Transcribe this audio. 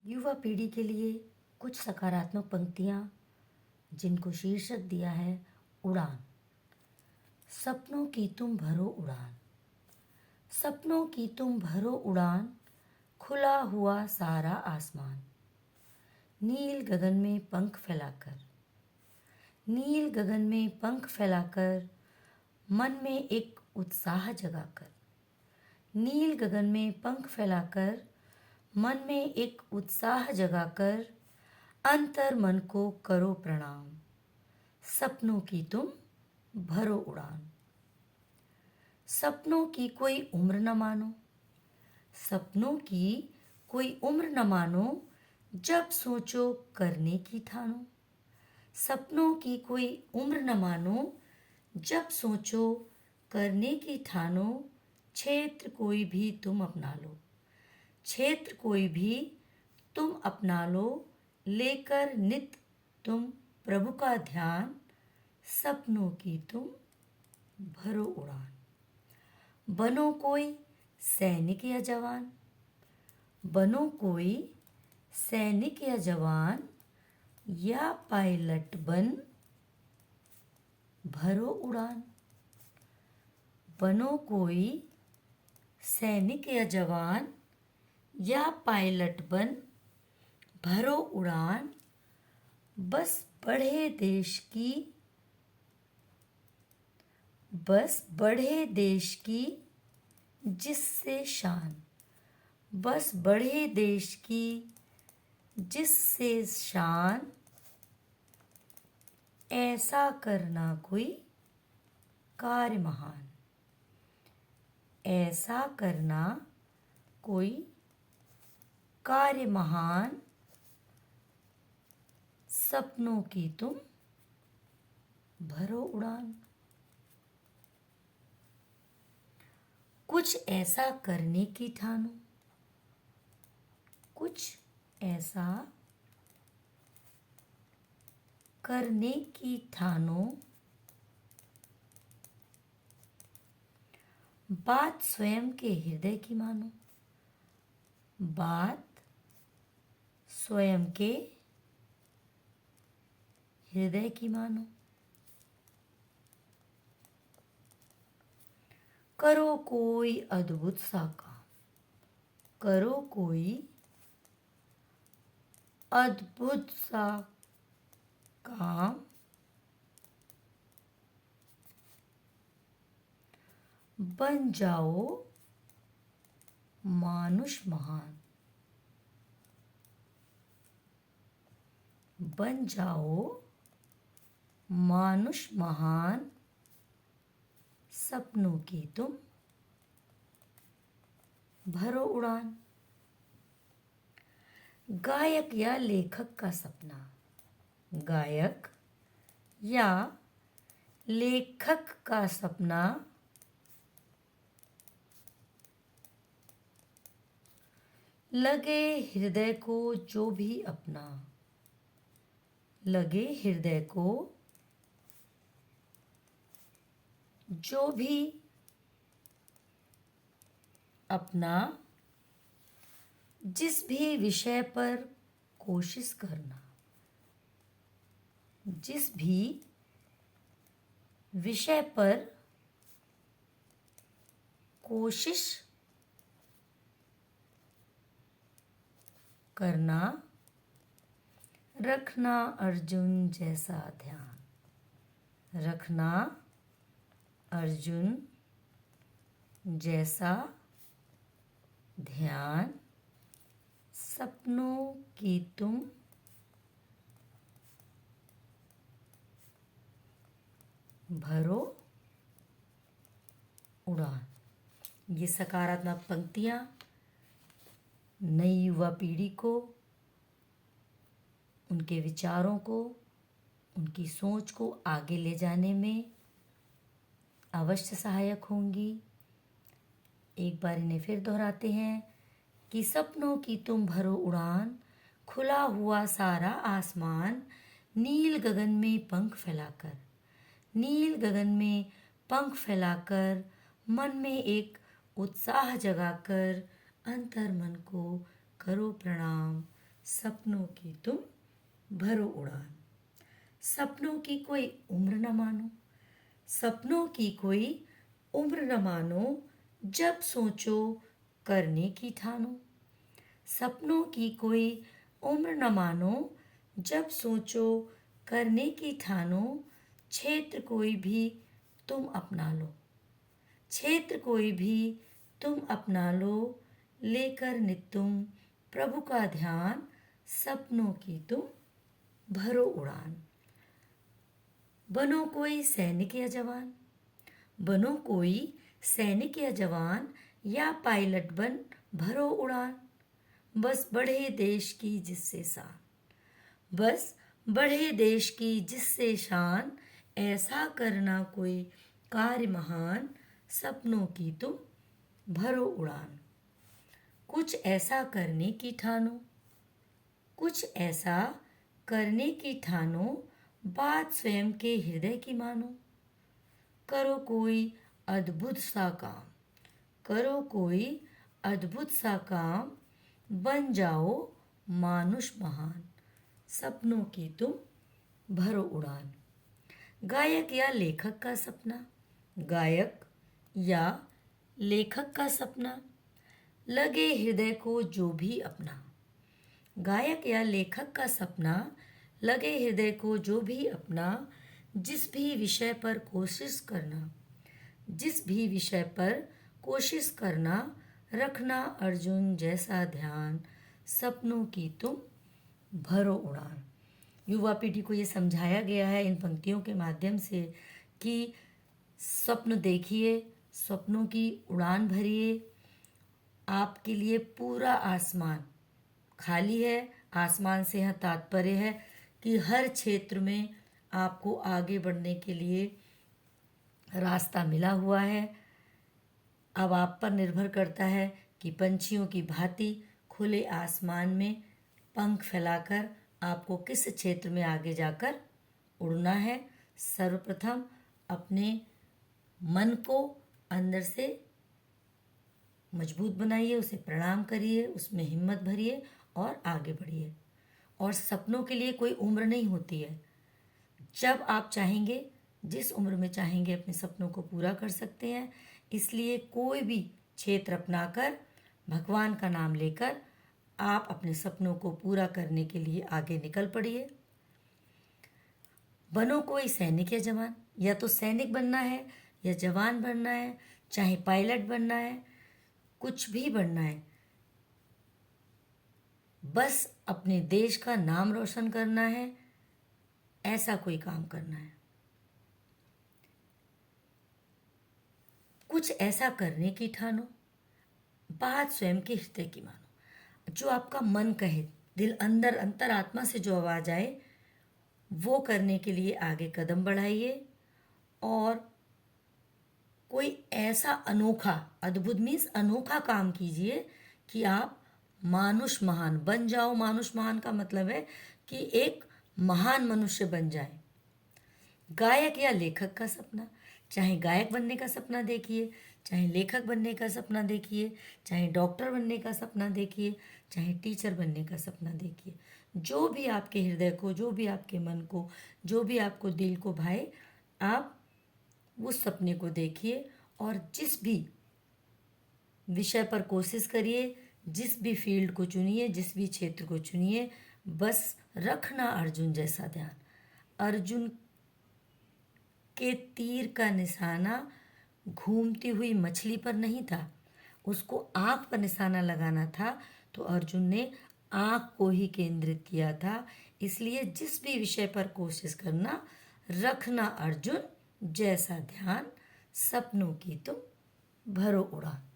युवा पीढ़ी के लिए कुछ सकारात्मक पंक्तियाँ जिनको शीर्षक दिया है उड़ान। सपनों की तुम भरो उड़ान, सपनों की तुम भरो उड़ान, खुला हुआ सारा आसमान। नील गगन में पंख फैलाकर, नील गगन में पंख फैलाकर, मन में एक उत्साह जगाकर। नील गगन में पंख फैलाकर, मन में एक उत्साह जगाकर, अंतर मन को करो प्रणाम। सपनों की तुम भरो उड़ान। सपनों की कोई उम्र न मानो, सपनों की कोई उम्र न मानो, जब सोचो करने की ठानो। सपनों की कोई उम्र न मानो, जब सोचो करने की ठानो। क्षेत्र कोई भी तुम अपना लो, क्षेत्र कोई भी तुम अपना लो, लेकर नित तुम प्रभु का ध्यान। सपनों की तुम भरो उड़ान। बनो कोई सैनिक या जवान, बनो कोई सैनिक या जवान, या पायलट बन भरो उड़ान। बनो कोई सैनिक या जवान, या पायलट बन भरो उड़ान। बस बढ़े देश की, बस बढ़े देश की जिससे शान। बस बढ़े देश की जिससे शान, ऐसा करना कोई कार्य महान। ऐसा करना कोई कार्य महान। सपनों की तुम भरो उड़ान। कुछ ऐसा करने की ठानो, कुछ ऐसा करने की ठानो। बात स्वयं के हृदय की मानो, बात स्वयं के हृदय की मानो। करो कोई अद्भुत सा काम, करो कोई अद्भुत सा काम। बन जाओ मानुष महान, बन जाओ मानुष महान। सपनों की तुम भरो उड़ान। गायक या लेखक का सपना, गायक या लेखक का सपना। लगे हृदय को जो भी अपना, लगे हृदय को जो भी अपना। जिस भी विषय पर कोशिश करना, जिस भी विषय पर कोशिश करना। रखना अर्जुन जैसा ध्यान, रखना अर्जुन जैसा ध्यान। सपनों की तुम भरो उड़ान। ये सकारात्मक पंक्तियाँ नई युवा पीढ़ी को, उनके विचारों को, उनकी सोच को आगे ले जाने में अवश्य सहायक होंगी। एक बार इन्हें फिर दोहराते हैं कि सपनों की तुम भरो उड़ान, खुला हुआ सारा आसमान। नील गगन में पंख फैलाकर, नील गगन में पंख फैलाकर, मन में एक उत्साह जगाकर, अंतर मन को करो प्रणाम। सपनों की तुम भरो उड़ान। सपनों की कोई उम्र न मानो, सपनों की कोई उम्र न मानो, जब सोचो करने की ठानो। सपनों की कोई उम्र न मानो, जब सोचो करने की ठानो। क्षेत्र कोई भी तुम अपना लो, क्षेत्र कोई भी तुम अपना लो, लेकर नित तुम प्रभु का ध्यान। सपनों की तुम भरो उड़ान। बनो कोई सैनिक या जवान, बनो कोई सैनिक या जवान, या पायलट बन भरो उड़ान। बस बढ़े देश की जिससे शान, बस बढ़े देश की जिससे शान, ऐसा करना कोई कार्य महान। सपनों की तुम भरो उड़ान। कुछ ऐसा करने की ठानो, कुछ ऐसा करने की ठानो, बात स्वयं के हृदय की मानो। करो कोई अद्भुत सा काम, करो कोई अद्भुत सा काम, बन जाओ मानुष महान। सपनों की तुम भरो उड़ान। गायक या लेखक का सपना, गायक या लेखक का सपना, लगे हृदय को जो भी अपना। गायक या लेखक का सपना, लगे हृदय को जो भी अपना। जिस भी विषय पर कोशिश करना, जिस भी विषय पर कोशिश करना, रखना अर्जुन जैसा ध्यान। सपनों की तुम भरो उड़ान। युवा पीढ़ी को ये समझाया गया है इन पंक्तियों के माध्यम से कि स्वप्न देखिए, स्वप्नों की उड़ान भरिए। आपके लिए पूरा आसमान खाली है। आसमान से यह तात्पर्य है कि हर क्षेत्र में आपको आगे बढ़ने के लिए रास्ता मिला हुआ है। अब आप पर निर्भर करता है कि पंछियों की भांति खुले आसमान में पंख फैलाकर आपको किस क्षेत्र में आगे जाकर उड़ना है। सर्वप्रथम अपने मन को अंदर से मजबूत बनाइए, उसे प्रणाम करिए, उसमें हिम्मत भरिए और आगे बढ़िए। और सपनों के लिए कोई उम्र नहीं होती है। जब आप चाहेंगे, जिस उम्र में चाहेंगे, अपने सपनों को पूरा कर सकते हैं। इसलिए कोई भी क्षेत्र अपनाकर भगवान का नाम लेकर आप अपने सपनों को पूरा करने के लिए आगे निकल पड़िए। बनो कोई सैनिक या जवान, या तो सैनिक बनना है या जवान बनना है, चाहे पायलट बनना है, कुछ भी बनना है। बस अपने देश का नाम रोशन करना है, ऐसा कोई काम करना है। कुछ ऐसा करने की ठानो, बात स्वयं के हृदय की मानो। जो आपका मन कहे, दिल अंदर अंतरात्मा से जो आवाज आए, वो करने के लिए आगे कदम बढ़ाइए। और कोई ऐसा अनोखा, अद्भुत मीन्स अनोखा काम कीजिए कि आप मानुष महान बन जाओ। मानुष महान का मतलब है कि एक महान मनुष्य बन जाए। गायक या लेखक का सपना, चाहे गायक बनने का सपना देखिए, चाहे लेखक बनने का सपना देखिए, चाहे डॉक्टर बनने का सपना देखिए, चाहे टीचर बनने का सपना देखिए। जो भी आपके हृदय को, जो भी आपके मन को, जो भी आपको दिल को भाए, आप उस सपने को देखिए और जिस भी विषय पर कोशिश करिए, जिस भी फील्ड को चुनिए, जिस भी क्षेत्र को चुनिए। बस रखना अर्जुन जैसा ध्यान। अर्जुन के तीर का निशाना घूमती हुई मछली पर नहीं था, उसको आँख पर निशाना लगाना था। तो अर्जुन ने आँख को ही केंद्रित किया था। इसलिए जिस भी विषय पर कोशिश करना, रखना अर्जुन जैसा ध्यान। सपनों की तुम भरो उड़ान।